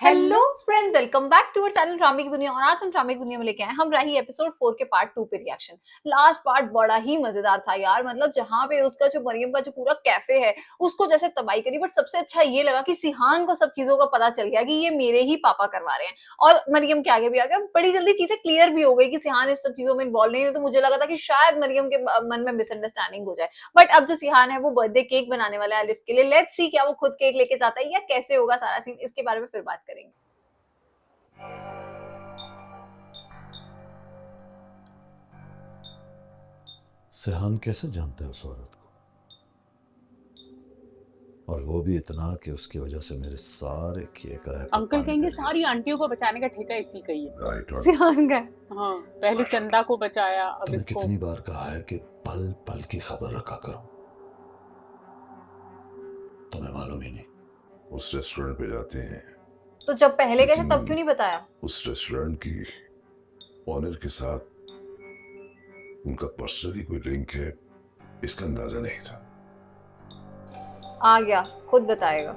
Hello friends, welcome back to our channel ड्रामे की दुनिया। और आज हम ड्रामे की दुनिया में लेके आए हम राही एपिसोड 4 के पार्ट 2 पे रिएक्शन। लास्ट पार्ट बड़ा ही मजेदार था यार। मतलब जहां पे उसका जो मरियम का जो पूरा कैफे है उसको जैसे तबाही करी, बट सबसे अच्छा ये लगा कि सिहान को सब चीजों का पता चल गया कि ये मेरे ही पापा करवा रहे हैं। और मरियम के आगे भी आ गया, बड़ी जल्दी चीजें क्लियर भी हो गई कि सिहान इस सब चीजों में इन्वॉल्व नहीं है। तो मुझे लगा था कि शायद मरियम के मन में मिसअंडरस्टैंडिंग हो जाए, बट अब जो सिहान है वो बर्थडे केक बनाने वाला है अलिफ के लिए। लेट्स सी क्या वो खुद केक लेके जाता है या कैसे होगा सारा सीन, इसके बारे में फिर बात करेंगे। सिहान कैसे जानता है उस औरत को, और वो भी इतना कि उसकी वजह से मेरे सारे किए कराए पर अंकल पानी कहेंगे फिर गया। सारी आंटियों को बचाने का ठेका इसी का ही है। सिहान का हाँ, पहले चंदा को बचाया, अब तुम्हें इसको। कितनी बार कहा है कि पल पल की खबर रखा करो, तुम्हें मालूम ही नहीं। उस रेस्टोरेंट पे जाते हैं, तो जब पहले गए थे लेकिन तब क्यों नहीं बताया? उस रेस्टोरेंट की ओनर के साथ उनका पर्सनली कोई लिंक है, इसका अंदाजा नहीं था। आ गया, खुद बताएगा।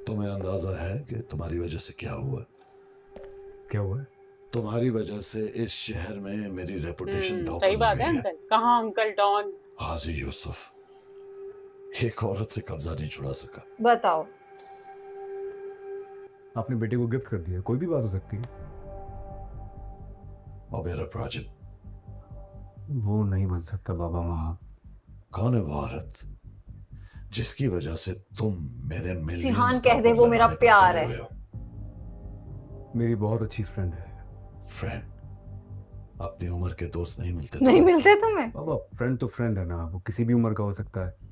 तुम्हें अंदाजा है कि तुम्हारी वजह से क्या हुआ? क्या हुआ? तुम्हारी वजह से इस शहर में मेरी रेपुटेशन धोखा सही बात लग है गई अंकल। कहाँ अंकल डॉन? हाजी यूसुफ एक औरत से कब्जा नहीं छुड़ा सका। बताओ। आपने बेटे को गिफ्ट कर दिया, कोई भी बात हो सकती है। और मेरा प्रोजेक्ट वो नहीं बन सकता बाबा वहाँ। कौन है वो औरत जिसकी वजह से तुम मेरे मिलियंस सिहान कह दे वो मेरा प्यार है। मेरी बहुत अच्छी फ्रेंड है। फ्रेंड? अपनी उम्र के दोस्त नहीं मिलते नहीं तुम्हें? मिलते तुम्हें? बाबा फ्रेंड तो फ्रेंड है ना, वो किसी भी उम्र का हो सकता है।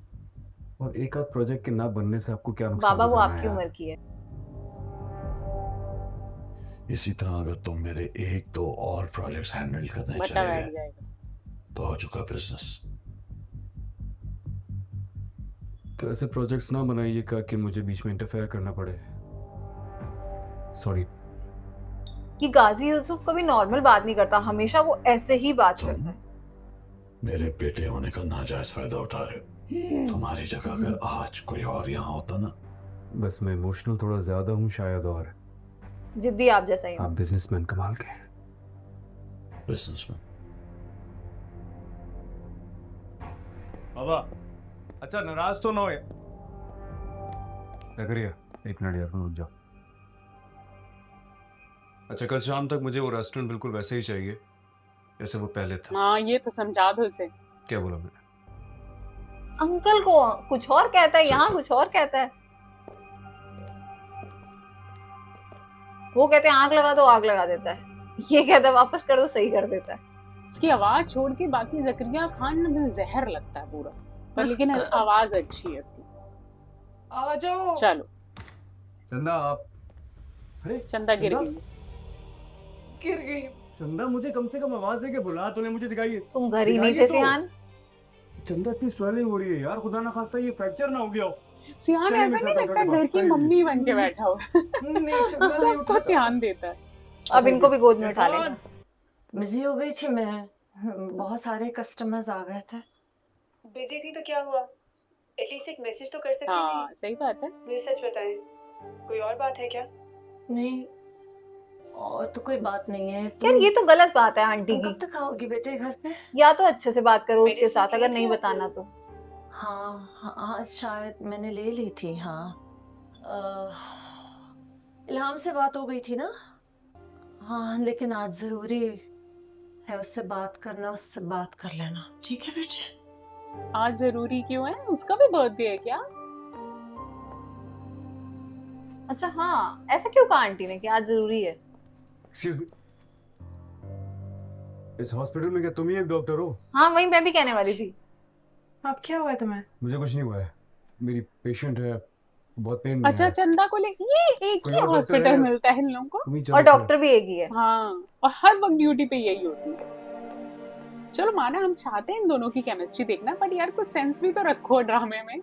और एक आध प्रोजेक्ट के ना बनने से आपको क्या नुकसान बाबा वो होगा आपकी यार? उम्र की है। इसी तरह अगर तुम मेरे एक दो और प्रोजेक्ट्स हैंडल करने बता चले बैठ गए जाएगा। तो हो चुका बिजनेस। तो ऐसे प्रोजेक्ट्स ना बनाइएगा कि मुझे बीच में इंटरफेयर करना पड़े। सॉरी। कि गाजी यूसुफ कभी नॉर्मल बात नहीं करता, हमेशा वो ऐसे ही बात तुम करता है। मेरे बेटे होने का नाजायज फायदा उठा रहे हो। तुम्हारी जगह अगर आज कोई और यहाँ होता ना। बस मैं इमोशनल थोड़ा ज्यादा हूँ शायद, और जिद्दी आप जैसा ही आप हो। बिजनेसमैन कमाल के। बिजनेसमैन? बाबा अच्छा नाराज तो ना हो। क्या करिए? एक मिनट यार, रुक जाओ। अच्छा, कल शाम तक मुझे वो रेस्टोरेंट बिल्कुल वैसे ही चाहिए जैसे वो पहले था। हाँ, ये तो समझा दो इसे। क्या बोला मैंने? अंकल को कुछ और कहता है, यहाँ चलता। कुछ और कहता है। वो कहते हैं आग लगा दो, आग लगा देता है। ये कहता है वापस कर दो, सही कर देता है। इसकी आवाज छोड़ के बाकी जकरिया खान ना मुझे जहर लगता है पूरा, पर लेकिन आवाज अच्छी है इसकी। आ जाओ। चलो। चंदा आप। अरे चंदा गिर चंदा? गई। गिर गई। चंदा मुझे कम से कम आवाज देके बुला, तूने मुझे दिखाई है। तुम घर ही नहीं दिखाइए थे तो। सिहान। चंदा इतनी स्वेलिंग हो रही है यार, खुदा ना खास्ता ये फ्रैक्चर ना हो गया हो। सियान चलिए ऐसा मेरे नहीं साथ लगता डॉक्टर के घर पास, की आइए। मम्मी बन के बैठा हो। नहीं चंदा नहीं उठा सबको ध्यान देता है। अब इनको भी गोद में उठा लेगा। इरफान! बिजी हो गई थी मैं, बहुत सारे कस्टमर्स आ गए थे। बिजी थी तो क्या हुआ, एटलीस्ट एक मैसेज तो कर सकती हाँ थी। सही बात है। मुझे सच बताएं, कोई और बात है क्या? नहीं, और तो कोई बात नहीं है। यार ये तो गलत बात है आंटी तुम की। कब तक आओगी बेटे घर पे? या तो अच्छे से बात करो उसके Medicines साथ, अगर ली नहीं थी बताना आपने? तो। हाँ, शायद मैंने ले ली थी। हाँ, इल्हाम से बात हो गई थी ना। हाँ, लेकिन आज जरूरी है उससे बात करना, उससे बात कर लेना, ठीक है बेटे? आज जरूरी क्यों है? उसका भी बर्थडे है क्या? अच्छा हाँ, ऐसा क्यों कहा आंटी ने कि आज जरूरी है? Excuse me. इस हॉस्पिटल में क्या तुम ही एक डॉक्टर हो? हाँ वही मैं भी कहने वाली थी। अब क्या हुआ तुम्हें? मुझे कुछ नहीं हुआ है, मेरी पेशेंट है, बहुत पेन में अच्छा है। चंदा को ले, ये एक कोई ही और डॉक्टर हॉस्पिटल है? मिलता है इन लोगों को। तुम ही चलो और फिर। डॉक्टर भी एक ही है। हाँ, और हर वक्त ड्यूटी पे यही होती है। चलो माना हम चाहते हैं इन दोनों की केमिस्ट्री देखना, बट यार कुछ सेंस भी तो रखो ड्रामे में।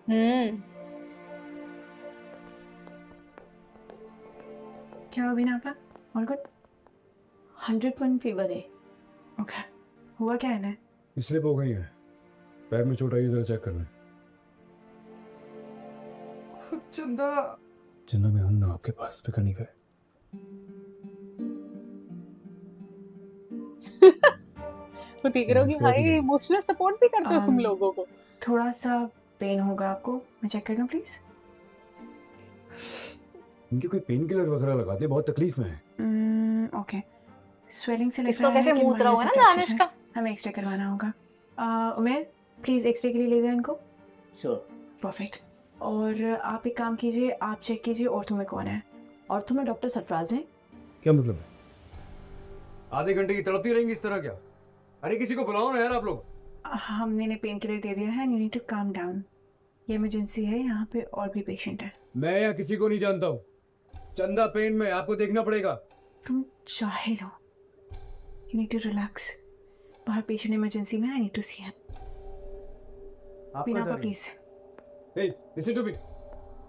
क्या हुआ बिना? All good? 101 फीवर है। ओके, हुआ क्या है इन्हें? स्लिप हो गई है, पैर में चोट आई है, जरा चेक कर लें। चंदा चंदा मैं हूं ना आपके पास, फिक्र नहीं करे। तो देख रहे हो कि नमस्कार भाई दीदी। इमोशनल सपोर्ट भी करते हो तुम लोगों को। थोड़ा सा पेन होगा आपको, मैं चेक कर लूं प्लीज। इनके कोई पेन किलर वगैरह लगाते हैं, बहुत तकलीफ में है। ओके, स्वेलिंग से लग इसको रहा है कैसे कि मुंह उतरा हुआ है ना minor से दानिश fracture का। है। हमें एक्सरे करवाना होगा। उमेर प्लीज एक्सरे के लिए ले जाओ इनको। श्योर। परफेक्ट। और आप एक काम कीजिए, आप चेक कीजिए ऑर्थो में कौन है। ऑर्थो में डॉक्टर सरफराज हैं। क्या मतलब है? आधे घंटे की तड़पती रहेंगी इस तरह क्या? अरे किसी को बुलाओ ना यार आप लोग। हमने ने पेन किलर दे दिया है, you need to calm down. ये इमरजेंसी है, यहाँ पे और भी पेशेंट है। मैं या किसी को नहीं जानता हूँ। चंदा पेन में, आपको देखना पड़ेगा। तुम चाहे लो, यू नीड टू रिलैक्स। बाहर पेशेंट इमरजेंसी में, I need to see him. बिना please. Hey listen to me,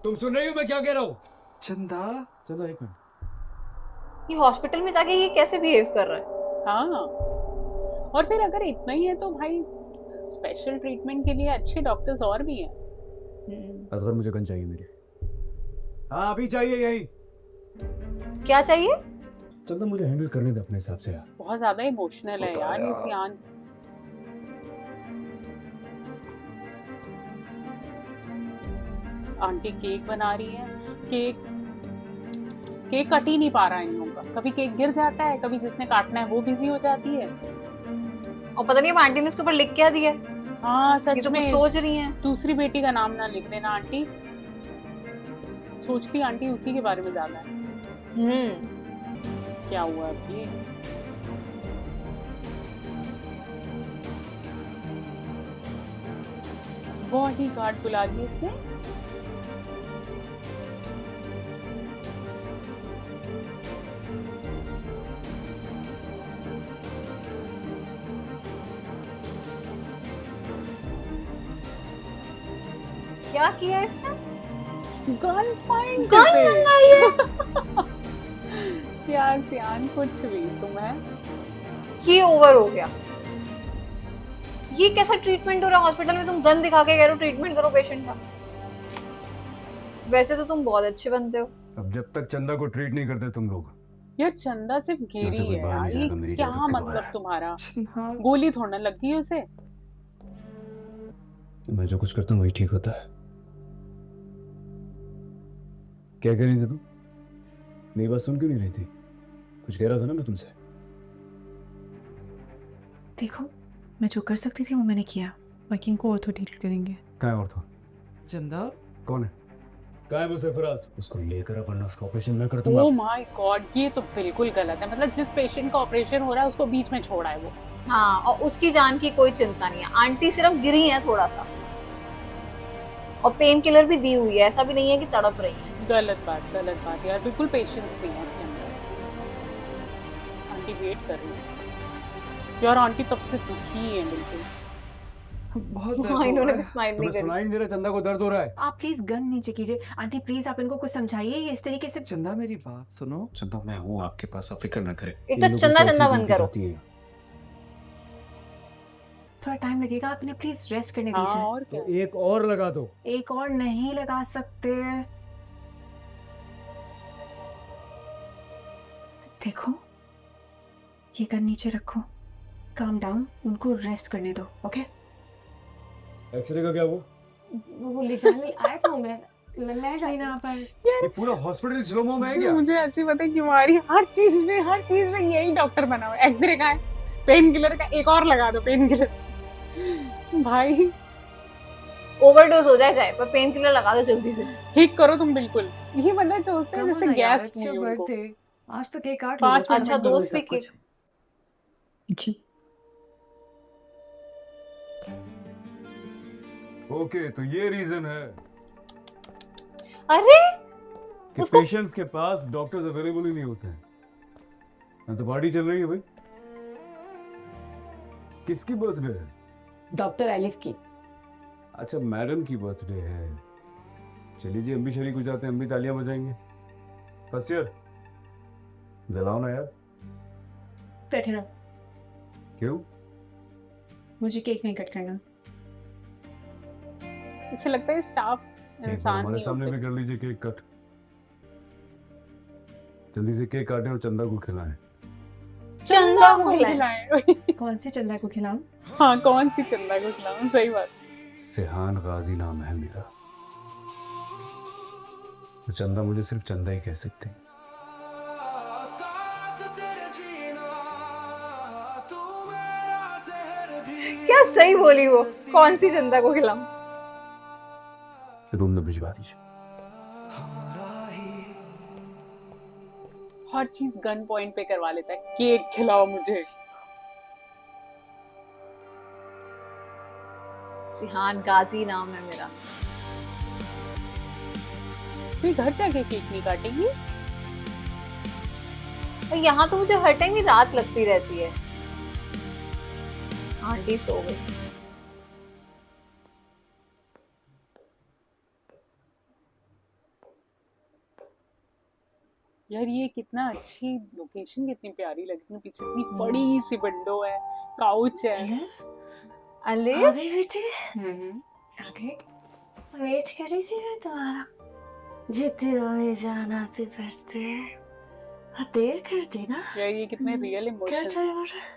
तुम सुन रही हो मैं क्या कह रहा हूँ? चंदा चंदा एक मिनट। ये हॉस्पिटल में जाके ये कैसे बिहेव कर रहा है। हाँ, और फिर अगर इतना ही है तो भाई स्पेशल ट्रीटमेंट के लिए अच्छे डॉक्टर्स और भी हैं। असगर मुझे गन चाहिए मेरी। हाँ अभी चाहिए यही। क्या चाहिए? चंदा मुझे हैंडल करने दे अपने हिसाब से यार। बहुत ज्यादा इमोशनल है यार ये सियान। आंटी केक बना रही है। केक कट ही नहीं पा रहा है इन लोगों का। कभी केक गिर जाता है, कभी जिसने काटना है वो बिजी हो जाती है। और पता नहीं अब आंटी ने उसके ऊपर लिख क्या दिया है। हाँ ये सच तो कुछ में, सोच रही हैं। दूसरी बेटी का नाम ना लिख देना आंटी। सोचती आंटी उसी के बारे में ज्यादा है। क्या हुआ अब ये? बॉडी गार्ड बुला लिया इसने। क्या किया इसने? गन पॉइंट गन पे। मंगाई है। यार सियान कुछ भी तुम है। ये ओवर हो गया। ये कैसा ट्रीटमेंट हो रहा है हॉस्पिटल में? तुम गन दिखा के कह रहे हो ट्रीटमेंट करो पेशेंट का। वैसे तो तुम बहुत अच्छे बनते हो। अब जब तक चंदा को ट्रीट नहीं करते तुम लोग, यार चंदा सिर्फ यहाँ से गिरी कोई है बाहर यार, नहीं ये जाएगा मेरी क्या इजाजत के मतलब बगैर। तुम्हारा? हाँ, गोली थोड़ा लगी है उसे। मैं जो कुछ करता हूँ वही ठीक होता है। क्या कह रही थी तुम? मेरी बात सुन क्यों नहीं रही थी? कुछ कह रहा था ना मैं तुमसे। देखो मैं जो कर सकती थी वो मैंने किया। बाकी इनको ऑर्थो डील करेंगे। कहाँ है और था? चंदा कौन है? कहाँ है वो सरफराज? उसको लेकर अब वरना उसका ऑपरेशन मैं कर दूंगा। ओ माय गॉड, ये तो बिल्कुल गलत है। मतलब जिस पेशेंट का ऑपरेशन हो रहा है उसको बीच में छोड़ा है वो। हाँ, और उसकी जान की कोई चिंता नहीं है। आंटी सिर्फ गिरी है थोड़ा सा, और पेन किलर भी दी हुई है। ऐसा भी नहीं है कि तड़प रही है। गलत बात यार, बिल्कुल पेशेंस नहीं है उसके अंदर। आंटी वेट कर रही है यार। आंटी तब से दुखी है बिल्कुल। बहुत दर्द हाँ, हो इन्होंने रहा भी है। स्माइल नहीं तुम्हें करी। सुनाई नहीं दे रहा चंदा को दर्द हो रहा है? आप प्लीज गन नीचे कीजिए। आंटी प्लीज आप इनको कुछ समझाइए, ये इस तरीके से। चंदा मेरी बात सुनो। चंदा मैं हूँ आपके पास, आप फिक्र ना करें। एक तो चंदा चंदा बंद करो। थोड़ा टाइम लगेगा, आप इन्हें प्लीज रेस्ट करने हाँ दीजिए। और क्या। तो एक और लगा दो। एक और नहीं लगा सकते। देखो ये गन नीचे रखो, काम डाउन, उनको रेस्ट करने दो। ओके एक्सरे का क्या वो? वो ले जाने आया था मैं जाती ना पर ये पूरा हॉस्पिटल स्लो में है क्या? मुझे ऐसी पता है क्यों आ रही है। हर चीज में यही डॉक्टर बना हुआ है। एक्सरे का है, पेन किलर का एक और लगा दो। पेन किलर भाई ओवरडोज हो जाए चाहे, पर पेन किलर लगा दो जल्दी से। ठीक करो तुम बिल्कुल। ये मतलब सोचते हैं जैसे गैस नहीं है उनको। बर्थडे आज तो केक काट पाँच लो। अच्छा, दोस्त भी केक। ओके तो ये रीजन है अरे कि उसको- पेशेंट्स के पास डॉक्टर्स अवेलेबल ही नहीं होते हैं। ना तो पार्टी चल रही है भाई। किसकी बर्थडे है? डॉक्टर एलिफ की। अच्छा मैडम की बर्थडे है। चलिए जी हम भी शरीक हो जाते हैं, हम भी तालियां बजाएंगे। फर्स्ट ईयर जलाओ ना यार। बैठे रहो, क्यों? मुझे केक नहीं कट करना। इसे लगता है स्टाफ एक बार इंसान हमारे नहीं सामने होते। भी कर लीजिए केक कट। जल्दी से केक काटें और चंदा को खिलाएं। चंदा को को खिलाएं। खिलाएं। कौन सी चंदा को खिलाऊं? हाँ, कौन सी चंदा को खिलाऊं? सही बात। सिहान गाजी नाम है मेरा, तो चंदा मुझे सिर्फ चंदा ही कह सकते हैं। क्या सही बोली वो, कौन सी चंदा को खिलाऊं? रूम में भिजवा दीजिए। हर चीज गन पॉइंट पे करवा लेता है, केक खिलाओ मुझे। सिहान गाजी नाम है मेरा। फिर घर जाके केक नहीं काटेगी? और यहाँ तो मुझे हर टाइम ही रात लगती रहती है। आंटी सो गई। यार ये कितना अच्छी लोकेशन, कितनी प्यारी लग रही है। पीछे इतनी बड़ी सी विंडो है, काउच है। अले आ गई बेटी। आगे वेट कर रही थी मैं तुम्हारा। जितनी रोने जाना पे पड़ते देर कर दी ना। यार ये कितने रियल क्या इमोशन। टाइम हो रहा है?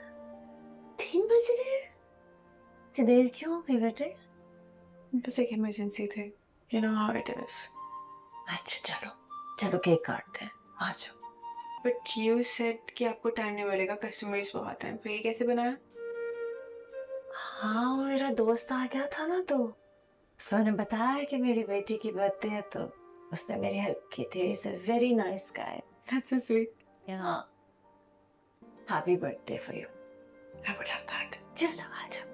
3 बज गए। इतनी देर क्यों हो गई बेटे? बस एक इमरजेंसी थे, you know how it is. अच्छा चलो चलो केक काटते हैं, आ जाओ। बट यू सेड कि आपको टाइम नहीं मिलेगा, कस्टमर्स बहुत हैं, फिर ये कैसे बनाया? हाँ वो मेरा दोस्त आ गया था ना, तो उसको मैंने बताया कि मेरी बेटी की बर्थडे है, तो उसने मेरी हेल्प की थी। Is a very nice guy. That's so sweet. यहाँ happy birthday for you. I would love that. चलो आ जाओ।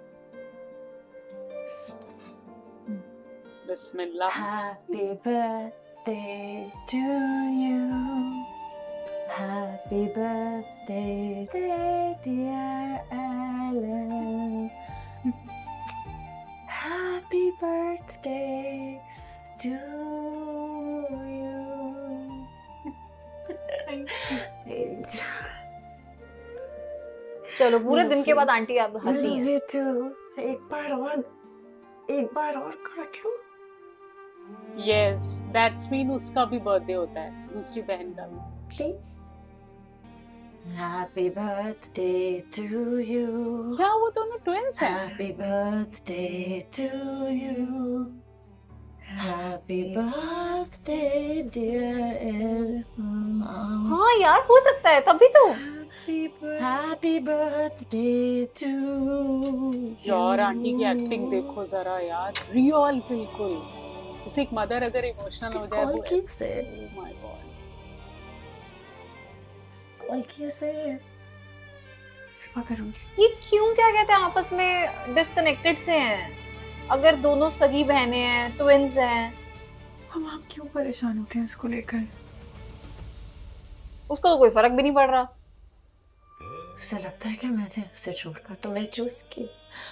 बिस्मिल्लाह। Happy birthday to you. Happy birthday, dear Ellen. Happy birthday to you. चलो, पूरे दिन के बाद आंटी अब हंसी है। You too. एक बार और काट लो। यस, दैट्स मीन उसका भी बर्थडे होता है, दूसरी बहन का भी। Please. Happy birthday to you. क्या वो दोनों ट्विंस हैं? Happy birthday to you. Happy birthday, dear Elma. हाँ यार, हो सकता है, तभी तो। Happy birthday to you. यार आंटी की एक्टिंग देखो जरा यार, रियल बिल्कुल। जैसे एक मदर अगर इमोशनल हो जाए कॉल वो क्यों ऐसे। से? Oh my God. कॉल क्यों से? सुबह करूंगी। ये क्यों, क्या कहते हैं, आपस में डिस्कनेक्टेड से हैं। अगर दोनों सगी बहनें हैं, ट्विंस हैं, हम आप क्यों परेशान होते हैं इसको लेकर? उसको तो कोई फर्क भी नहीं पड़ रहा। उसे लगता है कि मैंने उसे छोड़कर तुम्हें चूज की।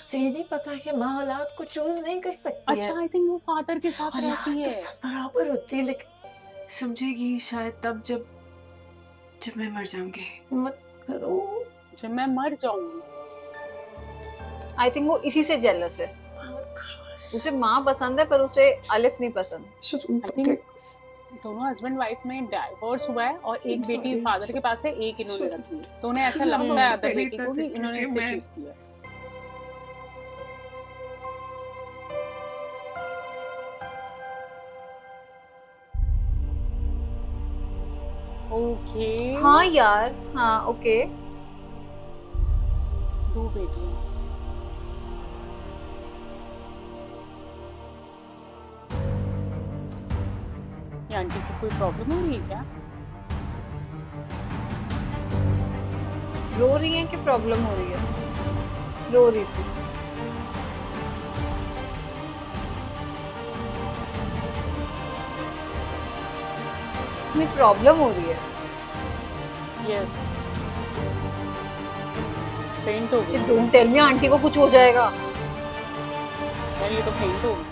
उसे ये नहीं पता कि माँ औलाद को चूज नहीं कर सकती है। अच्छा, आई थिंक वो फादर के साथ औलाद रहती तो है। सब बराबर होती है, लेकिन समझेगी शायद तब जब मैं मर जाऊंगी। मत करो। जब मैं मर जाऊंगी। आई थिंक वो इसी से जेलस है। मत करो। उसे माँ पसंद है पर उसे अलिफ नहीं पसंद। आई थिंक दोनों हस्बैंड वाइफ में डाइवोर्स हुआ है और एक बेटी फादर के पास है, एक इन्होंने रखी है। तो उन्हें ऐसा लगता है अदर बेटी को कि इन्होंने इसे चूज किया। ओके। हाँ यार, हाँ ओके। 2 बेटियां। ये आंटी को कोई प्रॉब्लम हो रही है क्या? रो रही है कि प्रॉब्लम हो रही है? रो रही थी। में प्रॉब्लम हो रही है। यस। फेंट हो गई। डोंट टेल मी आंटी को कुछ हो जाएगा। यार ये तो फेंट हो गई।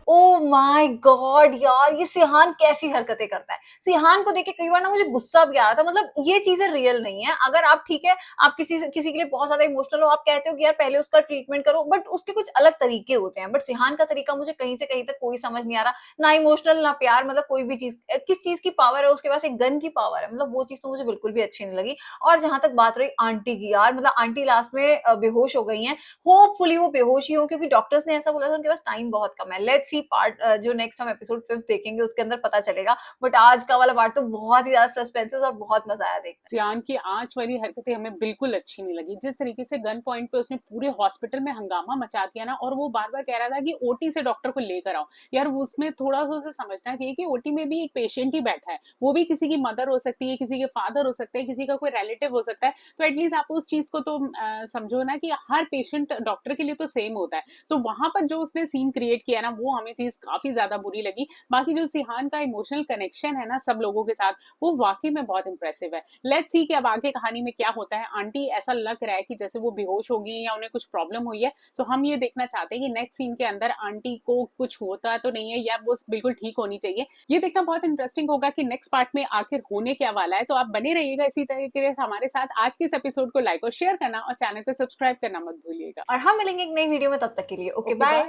ओ माय गॉड यार, ये सिहान कैसी हरकतें करता है। सिहान को देख के कई बार ना मुझे गुस्सा भी आ रहा था। मतलब ये चीजें रियल नहीं है। अगर आप ठीक है, आप किसी के लिए बहुत ज्यादा इमोशनल हो, आप कहते हो कि यार पहले उसका ट्रीटमेंट करो, बट उसके कुछ अलग तरीके होते हैं। बट सिहान का तरीका मुझे कहीं से कहीं तक कोई समझ नहीं आ रहा, ना इमोशनल ना प्यार। मतलब कोई भी चीज, किस चीज की पावर है उसके पास, एक गन की पावर है। मतलब वो चीज तो मुझे बिल्कुल भी अच्छी नहीं लगी। और जहां तक बात रही आंटी की, यार मतलब आंटी लास्ट में बेहोश हो गई हैं। होपफुली वो बेहोश ही हो, क्योंकि डॉक्टर्स ने ऐसा बोला था उनके पास टाइम बहुत कम है। लेट्स सी पार्ट जो नेक्स्ट हम एपिसोड 5 देखेंगे उसके अंदर पता चलेगा। बट आज का वाला पार्ट तो बहुत ही ज्यादा सस्पेंसेस और बहुत मजा आया देखने। सियान की आंच वाली हरकतें हमें बिल्कुल अच्छी नहीं लगी। जिस तरीके से गन पॉइंट पे उसने पूरे हॉस्पिटल में हंगामा मचा दिया ना, और वो बार बार कह रहा था कि ओटी से डॉक्टर को लेकर आओ। यार उसमें थोड़ा सा उसे समझना चाहिए कि ओटी में भी एक पेशेंट ही बैठा है, वो भी किसी की मदर हो सकती है, किसी के फादर हो सकते हैं, किसी का कोई रिलेटिव हो सकता है। तो एटलीस्ट आप उस चीज को तो समझो ना कि हर पेशेंट डॉक्टर के लिए तो सेम होता है। तो वहां पर जो उसने सीन क्रिएट किया ना, वो हमें चीज काफी ज्यादा बुरी लगी। बाकी जो सिहान का इमोशनल कनेक्शन है ना सब लोगों के साथ, वो वाकई में बहुत इंप्रेसिव है। लेट्स सी कि अब आगे कहानी में क्या होता है। आंटी ऐसा लग रहा है कि जैसे वो बेहोश हो गई या उन्हें कुछ प्रॉब्लम हुई है। तो हम ये देखना चाहते हैं कि नेक्स्ट सीन के अंदर आंटी को कुछ होता तो नहीं है, या वो बिल्कुल ठीक होनी चाहिए। ये देखना बहुत इंटरेस्टिंग होगा कि नेक्स्ट पार्ट में आखिर होने क्या वाला है। तो आप बने रहिएगा इसी तरीके से हमारे साथ। आज के इस एपिसोड को लाइक और शेयर करना और चैनल को सब्सक्राइब करना मत भूलिएगा। और हम मिलेंगे एक नई वीडियो में, तब तक के लिए ओके बाय।